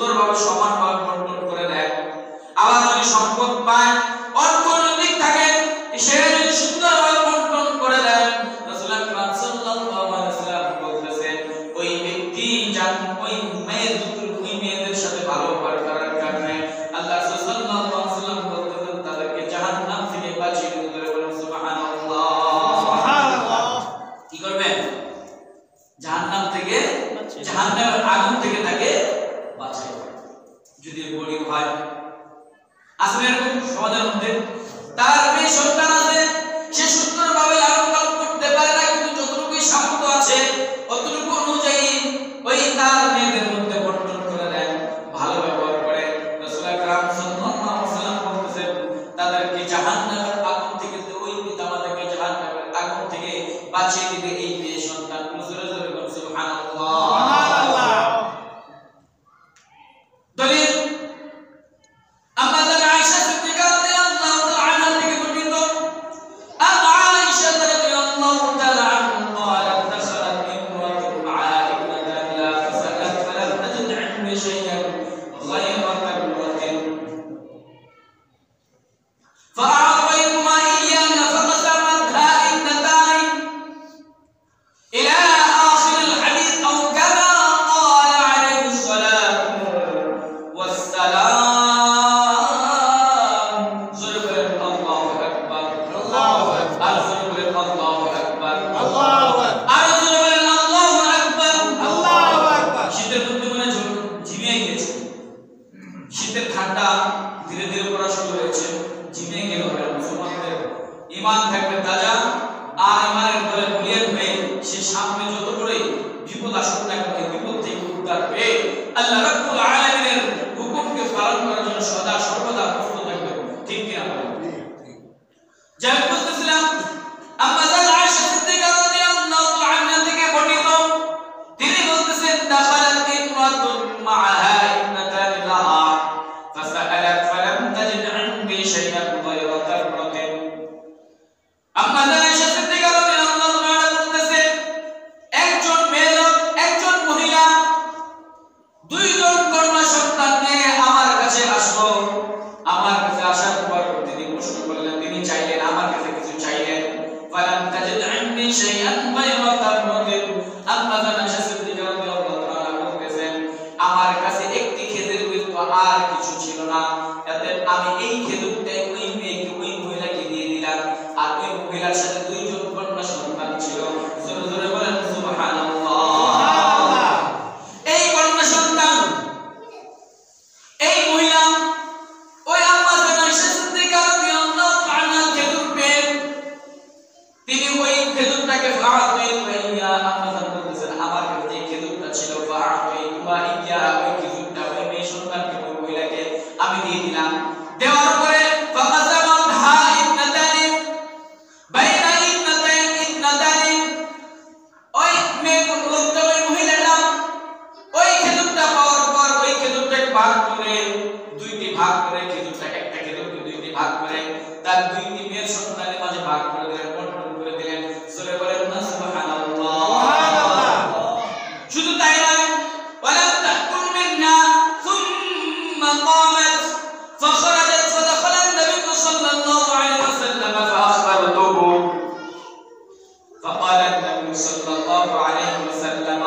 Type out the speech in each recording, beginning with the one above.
সুন্দরভাবে সমানভাবে বন্টন করে দেয়। আবার যদি সম্পদ পায়, অর্থনৈতিক থাকে, সে যদি সুন্দরভাবে বন্টন করে দেয়, রাসূল আকরাম সাল্লাল্লাহু আলাইহি ওয়াসাল্লাম বলতেছেন ওই ব্যক্তি যার ওই মেয়েদের সাথে ভালো ব্যবহার করার কারণে আল্লাহ রাসূল সাল্লাল্লাহু আলাইহি ওয়াসাল্লাম বলতেছেন তাদেরকে জাহান্নাম থেকে বাঁচিয়ে দিতে বলেন সুবহানাল্লাহ। সুবহানাল্লাহ। কি করবেন? জাহান্নাম থেকে, জাহান্নামের আগুন থেকে তাকে বাঁচাই। যদি গরিব হয়, আসলে এরকম সমাজের মধ্যে তার মেয়ে সন্তান আছে, সে সুন্দরভাবে লালন পালন করতে পারে না, কিন্তু যতটুকু সামর্থ্য আছে অতটুকু অনুযায়ী ওই তার মেয়েদের মধ্যে বন্টন করে দেন, ভালো ব্যবহার করে। রাসূল আকরাম সাল্লাল্লাহু আলাইহি ওয়াসাল্লাম বলতেছেন তাদেরকে জাহান্নামের আগুন থেকে, ওই পিতামাতাকে জাহান্নামের আগুন থেকে বাঁচিয়ে দিবে এই মেয়ে সন্তান। জোরে জোরে বলুন সুবহানাল্লাহ। সুবহানাল্লাহ। দলিল আম্মা জান আয়েশা সিদ্দিকা রাদিয়াল্লাহু তাআলা আনহা থেকে বর্ণিত, আয়েশা রাদিয়াল্লাহু তাআলা আনহা قالت دخلت امرأة معها ابنتان لها فسألت فلم تجد عندي شيئا غير تمرة فأعطيتهما إياها فقسمتها اثنتان إلى آخر الحديث أو كما قال عليه الصلاة والسلام. শীতের ঠান্ডা ধীরে ধীরে পড়া শুরু হয়েছে, জিমে গেল মুসলমানদের ঈমান থাকবে তাজা, আর ঈমানের বলে বলিয়ান হয়ে সে সামনে যত করে বিপদ আসুক না কেন বিপদ থেকে উদ্ধার পেয়ে আল্লাহ রাব্বুল আলামিনের হুকুমকে পালন করার জন্য সদা সর্বদা প্রস্তুত থাকবে। ঠিক কি না? যাই বলতেছিলাম আম্মা জান আয়েশা সিদ্দিকা রাদিয়াল্লাহু তাআলা আনহা থেকে বর্ণিত, তিনি বলতেছেন দাখালাত ইমরাতুন মা'আহা ইবনাতান লাহা فسألت فلم تجد عندي شيئا غير تمرة. আম্মা জান আয়েশা সিদ্দিকা রাদিয়াল্লাহু তাআলা বলতেছেন একজন মেয়ে লোক, একজন মহিলা দুইজন কন্যা সন্তান নিয়ে আমার কাছে আসলো। আমার কাছে আসার পর তিনি প্রশ্ন করলেন, তিনি চাইলেন, আমার কাছে কিছু চাইলেন। فلم تجد عندي شيئا غير تمرة. আম্মা জান আয়েশা সিদ্দিকা রাদিয়াল্লাহু তাআলা বলতেছেন আমার কাছে একটি খেজুর বীজ আর কিছু ছিল না, এতে আমি এই খেজুরটাই ওই মেয়েকে, ওই মহিলাকে দিয়ে দিলাম। আর ওই মহিলার সাথে দুইজন কন্যা সন্তান ছিল। জোরে জোরে বলেন সুবহানাল্লাহ। সুবহানাল্লাহ। এই কন্যা সন্তান, এই মহিলা ওই আম্মা জান আয়েশা সিদ্দিকা রাদিয়াল্লাহু তাআলা খেজুর পেয়ে তিনি ওই খেজুরটাকে ফাআতাইয়া, আম্মা জান বলতেছেন আমার কাছে যে খেজুরটা ছিল ফাআতাইয়া, ওই খেজুরটা ওই মেয়ে সন্তানকে, ওই মহিলাকে আমি দিয়ে দিলাম। দেওয়ার পরে ফাকাসামাতহা ইবনাতানি বাইনা ইবনাতানি, ওই মেয়ে লোকটা, ওই মহিলাটা ওই খেজুরটা পাওয়ার পর ওই খেজুরটাকে ভাগ করে, দুইটি ভাগ করে, খেজুরটা একটা খেজুরকে দুইটি ভাগ করে তার দুইটি মেয়ের সন্তানের মাঝে ভাগ করে দিলেন, বন্টন করে দিলেন। সূরা বলেন না সুবহানাল্লাহ। সুবহানাল্লাহ। শুধু তাই নয়, ওয়ালাম তাকুল মিন্না সুম্মা قامت فخرجت فدخل النبي صلى الله عليه وسلم فأخبرته فقال النبي صلى الله عليه وسلم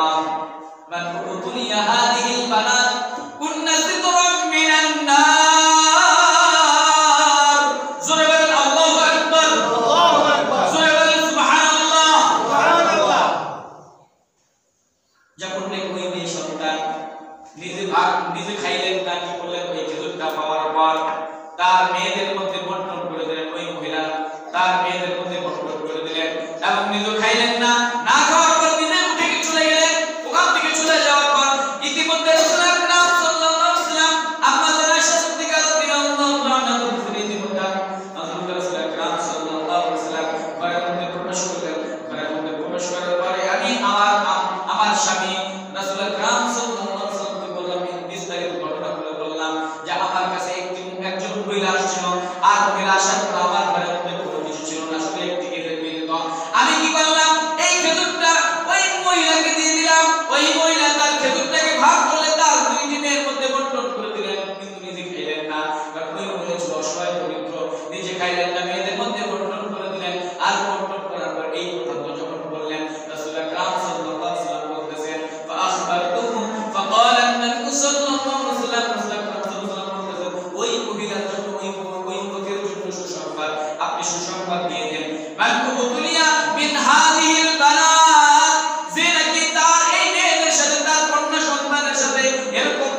من ابتلي هذه البنات كن سترا من النار. زوره بلن الله اكبر. الله اكبر. زوره بلن سبحان الله. سبحان الله. যখন ওই মেয়ে সন্তান নিজে খাইলেন না, কি করলেন, ওই খেজুরটা পাওয়ার পর তার মেয়েদের মধ্যে বন্টন করে দিলেন। ওই মহিলা তার মেয়েদের মধ্যে বন্টন করে দিলেন এবং নিজে খাইলেন না, না খাওয়ার পর নিজে উঠে চলে গেলেন। ওখান থেকে চলে যাওয়ার পর ইতিমধ্যে রাসূল আকরাম সাল্লাল্লাহু আলাইহি ওয়াসাল্লাম আম্মা জান আয়েশা সিদ্দিকা রাদিয়াল্লাহু তাআলা বলতেন ইতিমধ্যে রাসূল আকরাম সাল্লাল্লাহু আলাইহি ওয়াসাল্লাম ঘরের মধ্যে প্রবেশ করলেন। ঘরের মধ্যে প্রবেশ করার পরে আমি আমার স্বামী রাসূল আকরাম সাল্লাল্লাহু আলাইহি ওয়াসাল্লামকে বললাম, বিস্তারিত ঘটনা বললাম যে আমার কাছে একজন মহিলা আসছিল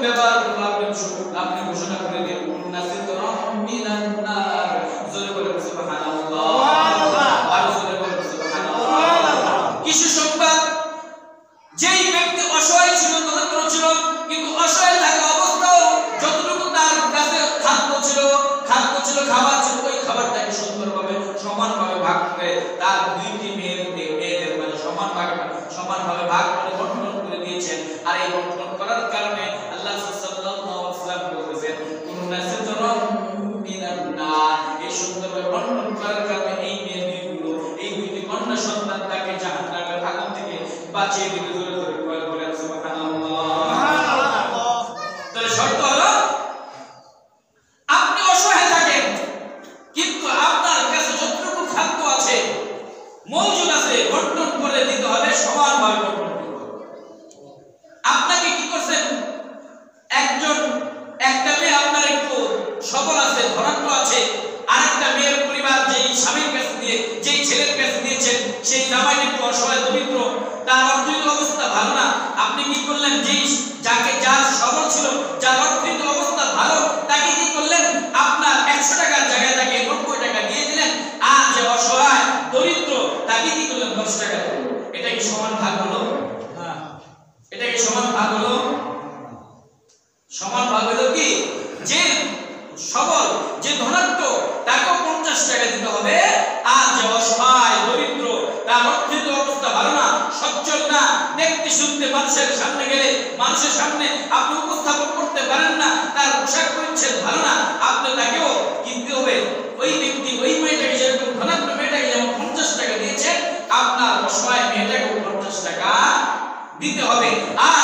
ব্যবহার করলো আপনি ঘোষণা করে দিন নাসিতুরাম মিনান নার জোরে বলে সুবহানাল্লাহ আর জোরে বলে সুবহানাল্লাহ কিছু সংবাদ যেই ব্যক্তি অসহায় ছিল দরিদ্র ছিল কিন্তু অসহায় থাকা অবস্থাও যতটুকু তার কাছে খাদ্য ছিল খাবার ছিল ওই খাবারটাকে সুন্দরভাবে সমানভাবে ভাগ করে তার দুইটি মেয়েদের মাঝে সমানভাবে ভাগ করে বন্টন করে দিয়েছেন আর এই বন্টন করার কারণে আল্লাহ সাল্লাল্লাহু আলাইহি ওয়াসাল্লাম বলেছেন কুন্নাসুতুরাম মিনান নার এই সুন্দরভাবে বন্টন করার কারণে এই এই দুইটি কন্যা সন্তান তাকে জাহান্নামের আগুন থেকে বাঁচিয়ে দিবে জোরে জোরে বলেন সুবহানাল্লাহ তাহলে শর্ত হলো আপনি অসহায় থাকেন কিন্তু আপনার কাছে যতটুকু খাদ্য আছে মওজুদ আছে বন্টন করে দিতে হবে সমানভাবে বন্টন করতে হবে আপনাকে কি করছেন একটা মেয়ে আপনার একটু সবল আছে ধনাত্ম আছে আরেকটা মেয়ের পরিবার যেই স্বামীর কাছে দিয়ে যেই ছেলের কাছে দিয়েছেন সেই জামাই একটু অসহায় দরিদ্র তার অর্থনৈতিক অবস্থা ভালো না আপনি কি করলেন যার সবল ছিল যার অর্থনৈতিক অবস্থা ভালো তাকে কি করলেন আপনার 100 টাকার জায়গায় তাকে 90 টাকা দিয়ে দিলেন আর যে অসহায় দরিদ্র তাকে কি করলেন 10 টাকা দিলেন এটা কি সমান ভাগ হলো না এটা কি সমান ভাগ হলো সমান ভাগ হলো কি যে সবল যে ধনাত্ম তাকেও 50 টাকা দিতে হবে আর যে অসহায় দরিদ্র তার অর্থনৈতিক অবস্থা ভালো না সচ্ছল না দেখতে শুনতে মানুষের সামনে গেলে মানুষের সামনে আপনি উপস্থাপন করতে পারেন না তার পোশাক পরিচ্ছদ ভালো না আপনি তাকেও কিনতে হবে ওই ব্যক্তি ওই মেয়েটাকে যেরকম ধনাত্ম মেয়েটাকে যেমন 50 টাকা দিয়েছে আপনার অসহায় মেয়েটাকেও 50 টাকা দিতে হবে আর